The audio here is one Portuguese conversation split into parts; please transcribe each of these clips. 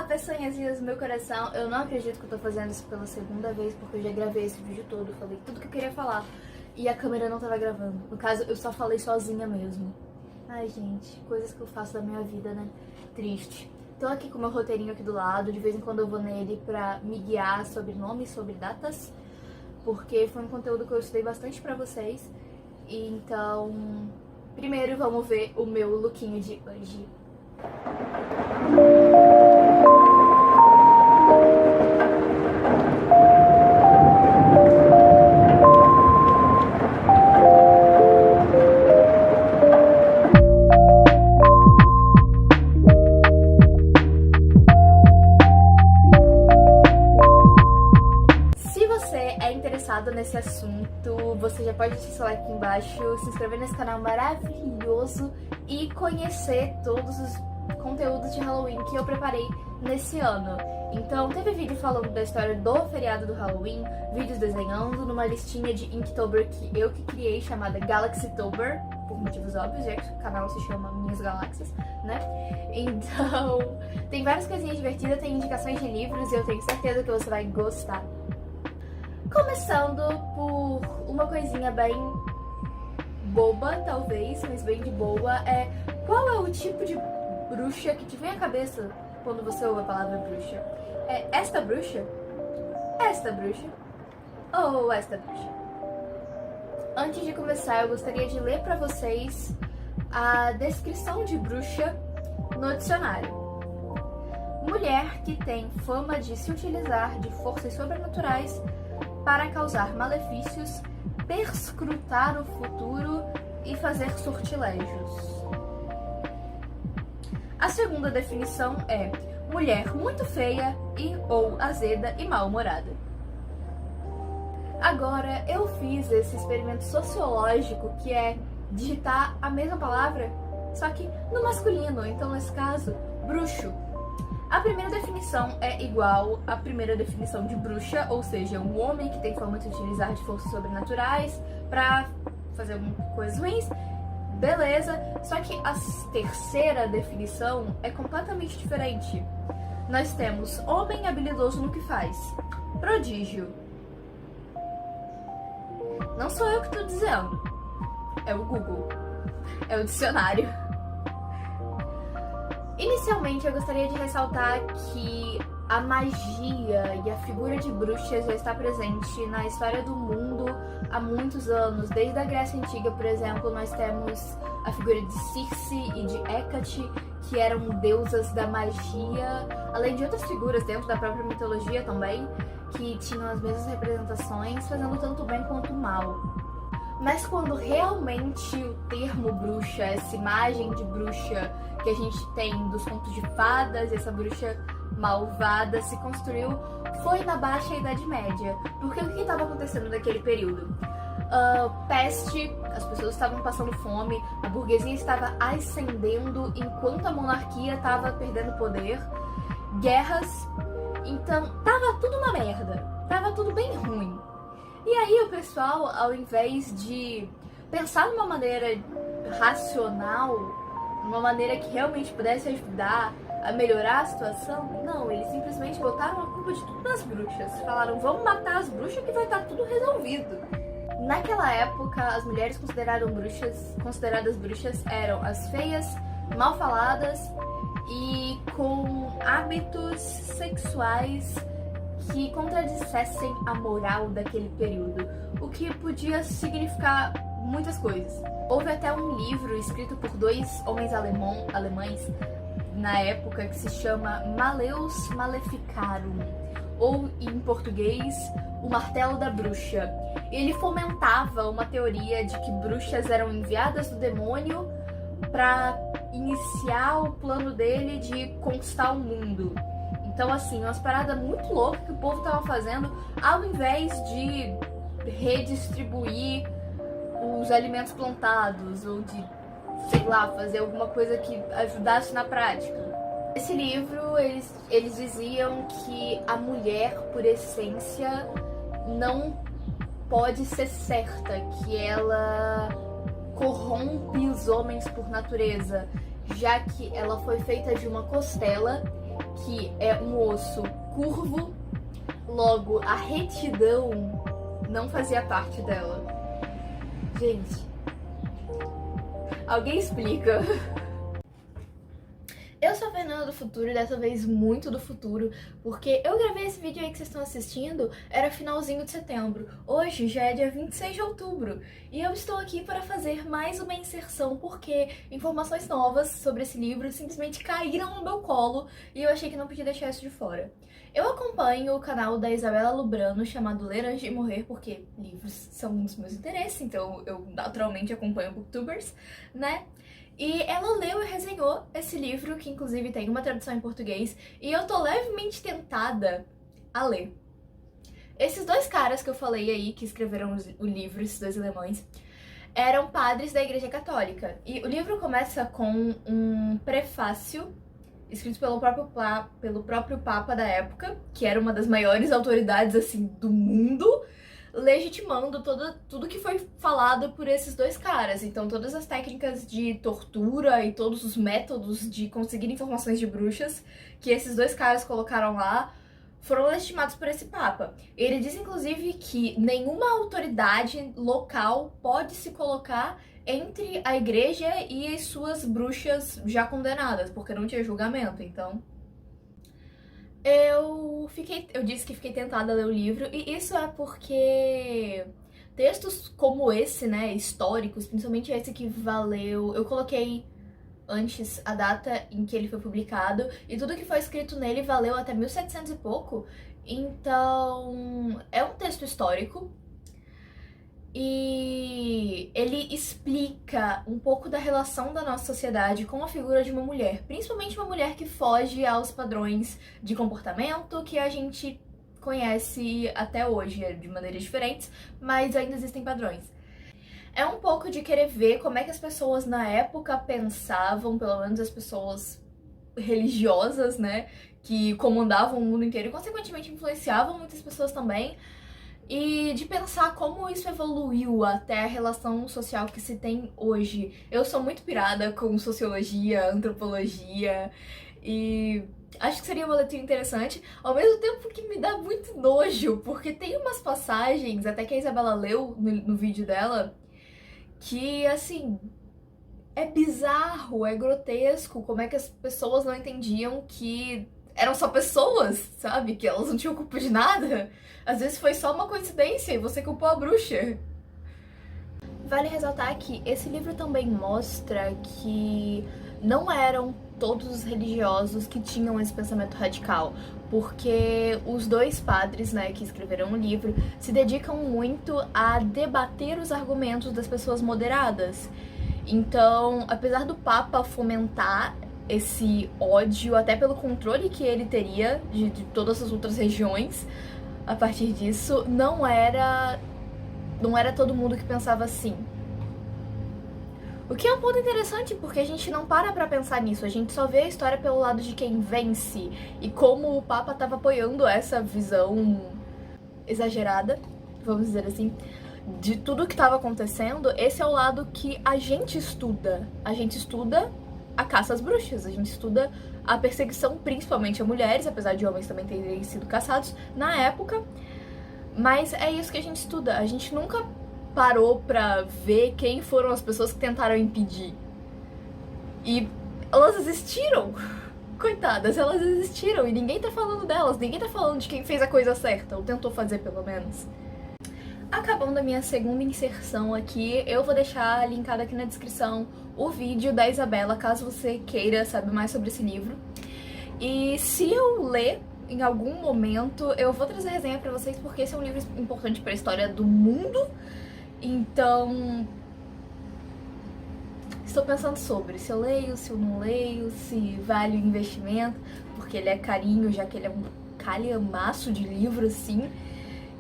Olá, peçonhazinhas do meu coração. Eu não acredito que eu tô fazendo isso pela segunda vez, porque eu já gravei esse vídeo todo, falei tudo que eu queria falar e a câmera não tava gravando. No caso, eu só falei sozinha mesmo. Ai, gente, coisas que eu faço da minha vida, né? Triste. Tô aqui com o meu roteirinho aqui do lado, de vez em quando eu vou nele pra me guiar sobre nomes, sobre datas, porque foi um conteúdo que eu estudei bastante pra vocês. Então, primeiro vamos ver o meu lookinho de hoje. Nesse assunto, você já pode deixar seu like aqui embaixo, se inscrever nesse canal maravilhoso e conhecer todos os conteúdos de Halloween que eu preparei nesse ano. Então, teve vídeo falando da história do feriado do Halloween, vídeos desenhando numa listinha de Inktober que eu criei, chamada Galaxytober, por motivos óbvios, já que o canal se chama Minhas Galáxias, né? Então, tem várias coisinhas divertidas, tem indicações de livros e eu tenho certeza que você vai gostar. Começando por uma coisinha bem boba, talvez, mas bem de boa, qual é o tipo de bruxa que te vem à cabeça quando você ouve a palavra bruxa? É esta bruxa? Esta bruxa? Ou esta bruxa? Antes de começar, eu gostaria de ler pra vocês a descrição de bruxa no dicionário. Mulher que tem fama de se utilizar de forças sobrenaturais para causar malefícios, perscrutar o futuro e fazer sortilégios. A segunda definição é mulher muito feia e ou azeda e mal-humorada. Agora, eu fiz esse experimento sociológico que é digitar a mesma palavra, só que no masculino, então nesse caso, bruxo. A primeira definição é igual à primeira definição de bruxa, ou seja, um homem que tem fama de utilizar de forças sobrenaturais pra fazer coisas ruins. Beleza, só que a terceira definição é completamente diferente. Nós temos homem habilidoso no que faz. Prodígio. Não sou eu que tô dizendo, é o Google, é o dicionário. Inicialmente, eu gostaria de ressaltar que a magia e a figura de bruxas já está presente na história do mundo há muitos anos. Desde a Grécia Antiga, por exemplo, nós temos a figura de Circe e de Hécate, que eram deusas da magia, além de outras figuras dentro da própria mitologia também, que tinham as mesmas representações, fazendo tanto bem quanto mal. Mas quando realmente o termo bruxa, essa imagem de bruxa que a gente tem dos contos de fadas, essa bruxa malvada se construiu, foi na Baixa Idade Média. Porque o que estava acontecendo naquele período? Peste, as pessoas estavam passando fome, a burguesia estava ascendendo enquanto a monarquia estava perdendo poder, guerras, então tava tudo uma merda, tava tudo bem ruim. E aí o pessoal, ao invés de pensar numa maneira racional, numa maneira que realmente pudesse ajudar a melhorar a situação, não, eles simplesmente botaram a culpa de tudo nas bruxas. Falaram, vamos matar as bruxas que vai estar tudo resolvido. Naquela época, as mulheres consideradas bruxas eram as feias, mal faladas e com hábitos sexuais que contradissessem a moral daquele período, o que podia significar muitas coisas. Houve até um livro escrito por dois homens alemães na época que se chama Maleus Maleficarum, ou em português, O Martelo da Bruxa. Ele fomentava uma teoria de que bruxas eram enviadas do demônio para iniciar o plano dele de conquistar o mundo. Então, assim, umas paradas muito loucas que o povo tava fazendo, ao invés de redistribuir os alimentos plantados, ou de, sei lá, fazer alguma coisa que ajudasse na prática. Nesse livro, eles diziam que a mulher, por essência, não pode ser certa, que ela corrompe os homens por natureza, já que ela foi feita de uma costela que é um osso curvo, logo a retidão não fazia parte dela. Gente, alguém explica? Eu sou a Fernanda do futuro e dessa vez muito do futuro, porque eu gravei esse vídeo aí que vocês estão assistindo, era finalzinho de setembro. Hoje já é dia 26 de outubro e eu estou aqui para fazer mais uma inserção porque informações novas sobre esse livro simplesmente caíram no meu colo e eu achei que não podia deixar isso de fora. Eu acompanho o canal da Isabela Lubrano chamado Ler Antes de Morrer, porque livros são um dos meus interesses, então eu naturalmente acompanho booktubers, né? E ela leu e resenhou esse livro, que inclusive tem uma tradução em português, e eu tô levemente tentada a ler. Esses dois caras que eu falei aí, que escreveram o livro, esses dois alemães, eram padres da Igreja Católica. E o livro começa com um prefácio escrito pelo próprio Papa da época, que era uma das maiores autoridades assim do mundo, legitimando tudo que foi falado por esses dois caras. Então todas as técnicas de tortura e todos os métodos de conseguir informações de bruxas que esses dois caras colocaram lá foram legitimados por esse Papa. Ele diz inclusive que nenhuma autoridade local pode se colocar entre a igreja e as suas bruxas já condenadas, porque não tinha julgamento, então... Eu disse que fiquei tentada a ler o livro, e isso é porque textos como esse, né, históricos, principalmente esse que valeu... Eu coloquei antes a data em que ele foi publicado, e tudo que foi escrito nele valeu até 1700 e pouco, então é um texto histórico, e ele explica um pouco da relação da nossa sociedade com a figura de uma mulher, principalmente uma mulher que foge aos padrões de comportamento que a gente conhece até hoje, de maneiras diferentes, mas ainda existem padrões. É um pouco de querer ver como é que as pessoas na época pensavam, pelo menos as pessoas religiosas, né, que comandavam o mundo inteiro e consequentemente influenciavam muitas pessoas também, e de pensar como isso evoluiu até a relação social que se tem hoje. Eu sou muito pirada com sociologia, antropologia, e acho que seria uma leitura interessante, ao mesmo tempo que me dá muito nojo, porque tem umas passagens, até que a Isabela leu no vídeo dela, que, assim, é bizarro, é grotesco, como é que as pessoas não entendiam que eram só pessoas, sabe? Que elas não tinham culpa de nada. Às vezes foi só uma coincidência e você culpou a bruxa. Vale ressaltar que esse livro também mostra que não eram todos os religiosos que tinham esse pensamento radical, porque os dois padres, né, que escreveram o livro se dedicam muito a debater os argumentos das pessoas moderadas. Então, apesar do Papa fomentar esse ódio, até pelo controle que ele teria de todas as outras regiões, a partir disso, não era todo mundo que pensava assim. O que é um ponto interessante, porque a gente não para pra pensar nisso, a gente só vê a história pelo lado de quem vence, e como o Papa estava apoiando essa visão exagerada, vamos dizer assim, de tudo que estava acontecendo. Esse é o lado que a gente estuda. A gente estuda a caça às bruxas, a gente estuda a perseguição principalmente a mulheres, apesar de homens também terem sido caçados na época, mas é isso que a gente estuda. A gente nunca parou pra ver quem foram as pessoas que tentaram impedir. E elas existiram, coitadas, elas existiram, e ninguém tá falando delas, ninguém tá falando de quem fez a coisa certa, ou tentou fazer pelo menos. Acabando a minha segunda inserção aqui, eu vou deixar linkado aqui na descrição o vídeo da Isabela, caso você queira saber mais sobre esse livro. E se eu ler em algum momento, eu vou trazer resenha pra vocês, porque esse é um livro importante pra história do mundo. Então, estou pensando sobre se eu leio, se eu não leio, se vale o investimento, porque ele é carinho, já que ele é um calhamaço de livro, assim.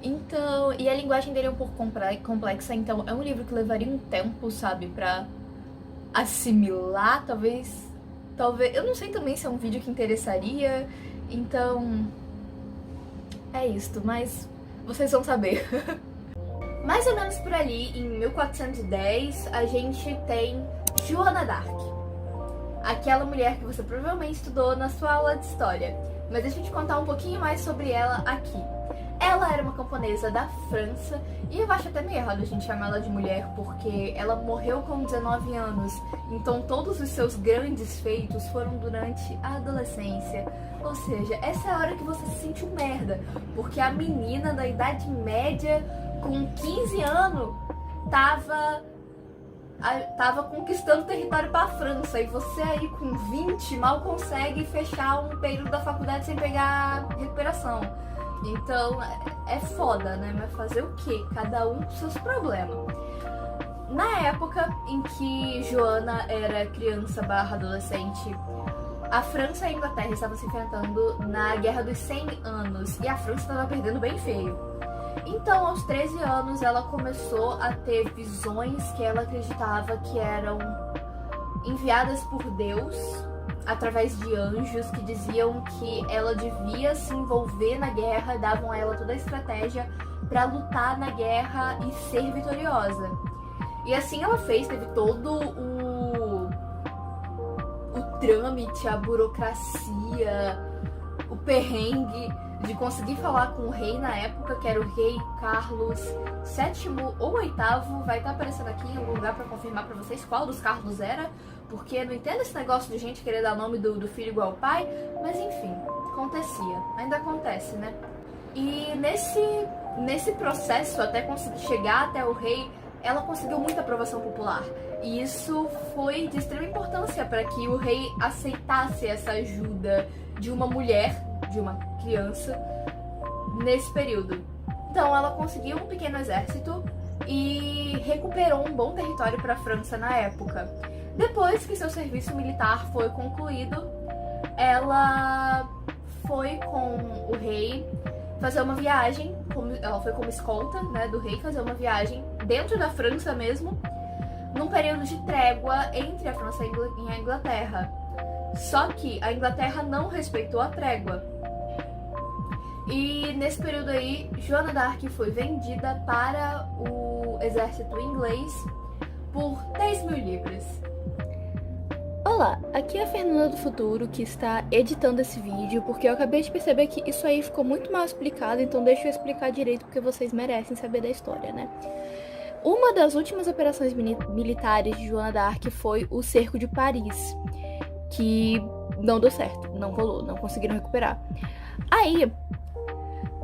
Então, e a linguagem dele é um pouco complexa, então é um livro que levaria um tempo, sabe, pra assimilar, talvez, eu não sei também se é um vídeo que interessaria, então é isto, mas vocês vão saber. Mais ou menos por ali, em 1410, a gente tem Joana d'Arc. aquela mulher que você provavelmente estudou na sua aula de história. Mas deixa eu te contar um pouquinho mais sobre ela aqui. Ela era uma camponesa da França, e eu acho até meio errado a gente chamar ela de mulher, porque ela morreu com 19 anos, então todos os seus grandes feitos foram durante a adolescência. Ou seja, essa é a hora que você se sente um merda, porque a menina da Idade Média, com 15 anos, tava conquistando território pra França, e você aí com 20 mal consegue fechar um período da faculdade sem pegar recuperação. Então é foda, né? Mas fazer o quê? Cada um com seus problemas. Na época em que Joana era criança / adolescente, a França e a Inglaterra estavam se enfrentando na Guerra dos 100 Anos, e a França estava perdendo bem feio. Então, aos 13 anos, ela começou a ter visões que ela acreditava que eram enviadas por Deus, através de anjos que diziam que ela devia se envolver na guerra, davam a ela toda a estratégia para lutar na guerra e ser vitoriosa. E assim ela fez, teve todo o trâmite, a burocracia, o perrengue de conseguir falar com o rei na época, que era o rei Carlos VII ou VIII, vai estar aparecendo aqui em algum lugar para confirmar para vocês qual dos Carlos era, porque eu não entendo esse negócio de gente querer dar nome do filho igual ao pai, mas enfim, acontecia, ainda acontece, né? E nesse processo, até conseguir chegar até o rei, ela conseguiu muita aprovação popular, e isso foi de extrema importância para que o rei aceitasse essa ajuda de uma mulher, de uma criança, nesse período. Então ela conseguiu um pequeno exército e recuperou um bom território para a França na época. Depois que seu serviço militar foi concluído, ela foi com o rei fazer uma viagem, ela foi como escolta, né, do rei, fazer uma viagem dentro da França mesmo, num período de trégua entre a França e a Inglaterra. Só que a Inglaterra não respeitou a trégua. E nesse período aí, Joana d'Arc foi vendida para o exército inglês por 10 mil libras. Olá, aqui é a Fernanda do Futuro, que está editando esse vídeo, porque eu acabei de perceber que isso aí ficou muito mal explicado, então deixa eu explicar direito, porque vocês merecem saber da história, né? Uma das últimas operações militares de Joana d'Arc foi o cerco de Paris, que não deu certo, não rolou, não conseguiram recuperar. Aí,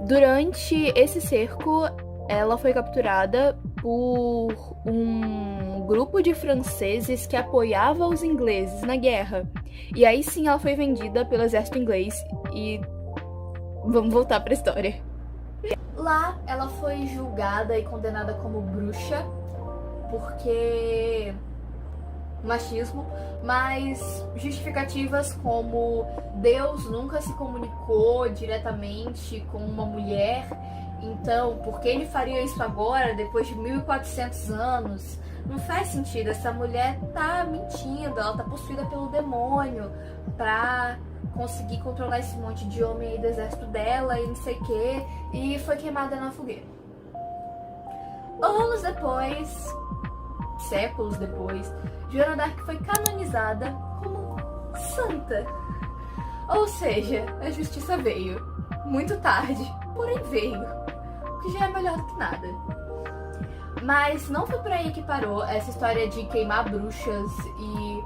durante esse cerco, ela foi capturada por um grupo de franceses que apoiava os ingleses na guerra. E aí sim ela foi vendida pelo exército inglês e vamos voltar pra história. Lá ela foi julgada e condenada como bruxa, porque machismo, mas justificativas como Deus nunca se comunicou diretamente com uma mulher, então por que ele faria isso agora, depois de 1400 anos? Não faz sentido, essa mulher tá mentindo, ela tá possuída pelo demônio pra conseguir controlar esse monte de homem aí do exército dela e não sei o que, e foi queimada na fogueira. Anos depois, séculos depois, Joana d'Arc foi canonizada como santa. Ou seja, a justiça veio muito tarde, porém veio, o que já é melhor do que nada. Mas não foi por aí que parou essa história de queimar bruxas, e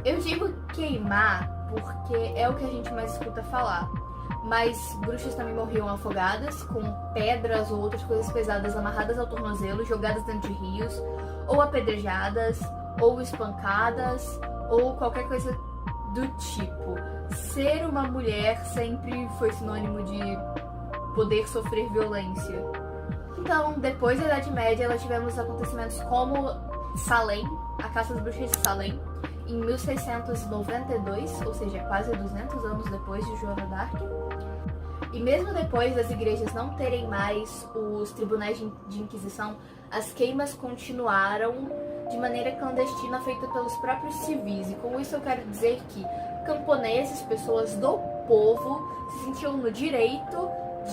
eu digo queimar porque é o que a gente mais escuta falar. Mas bruxas também morriam afogadas, com pedras ou outras coisas pesadas amarradas ao tornozelo, jogadas dentro de rios, ou apedrejadas, ou espancadas, ou qualquer coisa do tipo. Ser uma mulher sempre foi sinônimo de poder sofrer violência. Então, depois da Idade Média, nós tivemos acontecimentos como Salem, a caça às bruxas de Salem, em 1692, ou seja, quase 200 anos depois de Joana d'Arc. E mesmo depois das igrejas não terem mais os tribunais de inquisição, as queimas continuaram de maneira clandestina, feita pelos próprios civis. E com isso eu quero dizer que camponeses, pessoas do povo, se sentiam no direito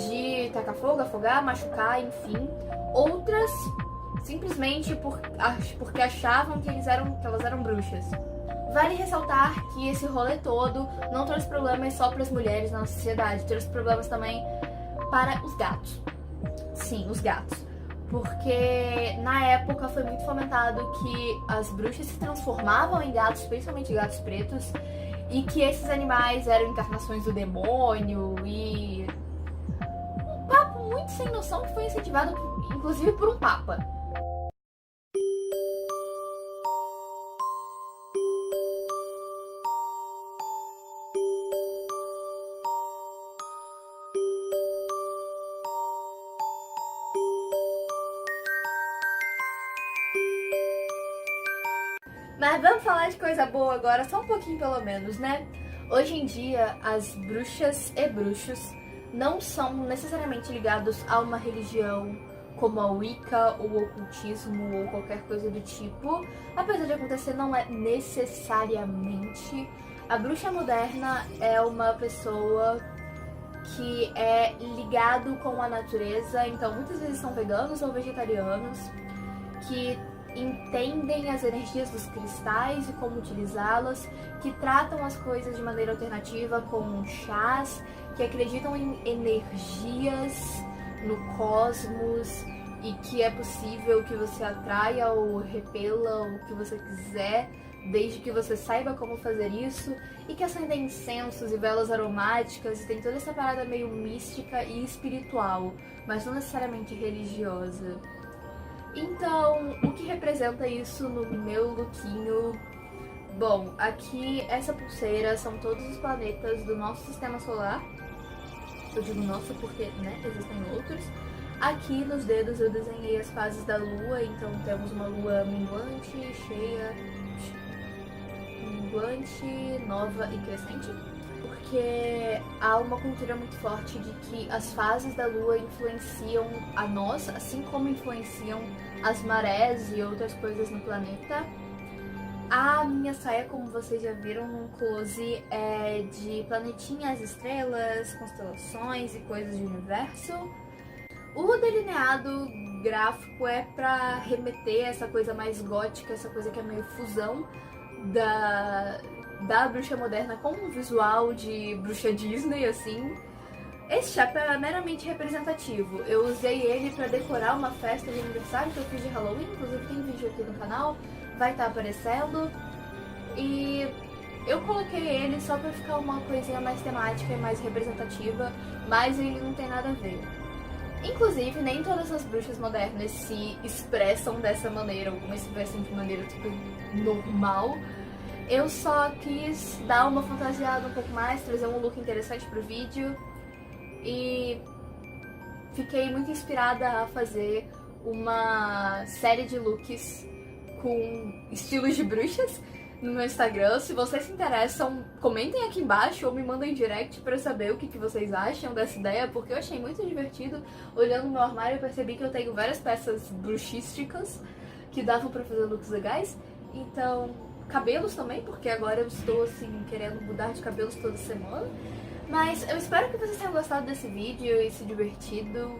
de tacar fogo, afogar, machucar, enfim. Outras simplesmente porque achavam que elas eram bruxas. Vale ressaltar que esse rolê todo não trouxe problemas só para as mulheres na nossa sociedade, trouxe problemas também para os gatos. Sim, os gatos. Porque na época foi muito fomentado que as bruxas se transformavam em gatos, principalmente gatos pretos, e que esses animais eram encarnações do demônio e um papo muito sem noção que foi incentivado inclusive por um papa. Mas vamos falar de coisa boa agora, só um pouquinho pelo menos, né? Hoje em dia, as bruxas e bruxos não são necessariamente ligados a uma religião como a Wicca ou o ocultismo ou qualquer coisa do tipo. Apesar de acontecer, não é necessariamente. A bruxa moderna é uma pessoa que é ligado com a natureza, então muitas vezes são veganos ou vegetarianos, que entendem as energias dos cristais e como utilizá-las, que tratam as coisas de maneira alternativa com chás, que acreditam em energias no cosmos e que é possível que você atraia ou repela o que você quiser, desde que você saiba como fazer isso, e que acendem incensos e velas aromáticas e tem toda essa parada meio mística e espiritual, mas não necessariamente religiosa. Então, o que representa isso no meu lookinho? Bom, aqui essa pulseira são todos os planetas do nosso sistema solar. Eu digo nosso porque, né, existem outros. Aqui nos dedos eu desenhei as fases da lua, então temos uma lua minguante, cheia, minguante, nova e crescente. Porque há uma cultura muito forte de que as fases da lua influenciam a nós, assim como influenciam as marés e outras coisas no planeta. A minha saia, como vocês já viram no close, é de planetinhas, estrelas, constelações e coisas do universo. O delineado gráfico é pra remeter essa coisa mais gótica, essa coisa que é meio fusão da bruxa moderna com um visual de bruxa Disney, assim. Esse chapéu é meramente representativo. Eu usei ele pra decorar uma festa de aniversário que eu fiz de Halloween, inclusive tem vídeo aqui no canal, vai estar aparecendo. E eu coloquei ele só pra ficar uma coisinha mais temática e mais representativa, mas ele não tem nada a ver. Inclusive, nem todas as bruxas modernas se expressam dessa maneira, algumas se vestem de maneira, tipo, normal. Eu só quis dar uma fantasiada um pouco mais, trazer um look interessante pro vídeo. E fiquei muito inspirada a fazer uma série de looks com estilos de bruxas no meu Instagram. Se vocês se interessam, comentem aqui embaixo ou me mandem direct pra eu saber o que vocês acham dessa ideia, porque eu achei muito divertido. Olhando no meu armário eu percebi que eu tenho várias peças bruxísticas que davam pra fazer looks legais. Então, cabelos também, porque agora eu estou assim querendo mudar de cabelos toda semana. Mas eu espero que vocês tenham gostado desse vídeo e se divertido.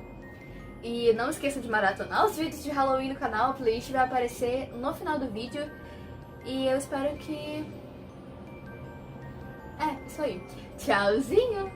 E não esqueçam de maratonar os vídeos de Halloween no canal, a playlist vai aparecer no final do vídeo. E eu espero que... isso aí. Tchauzinho!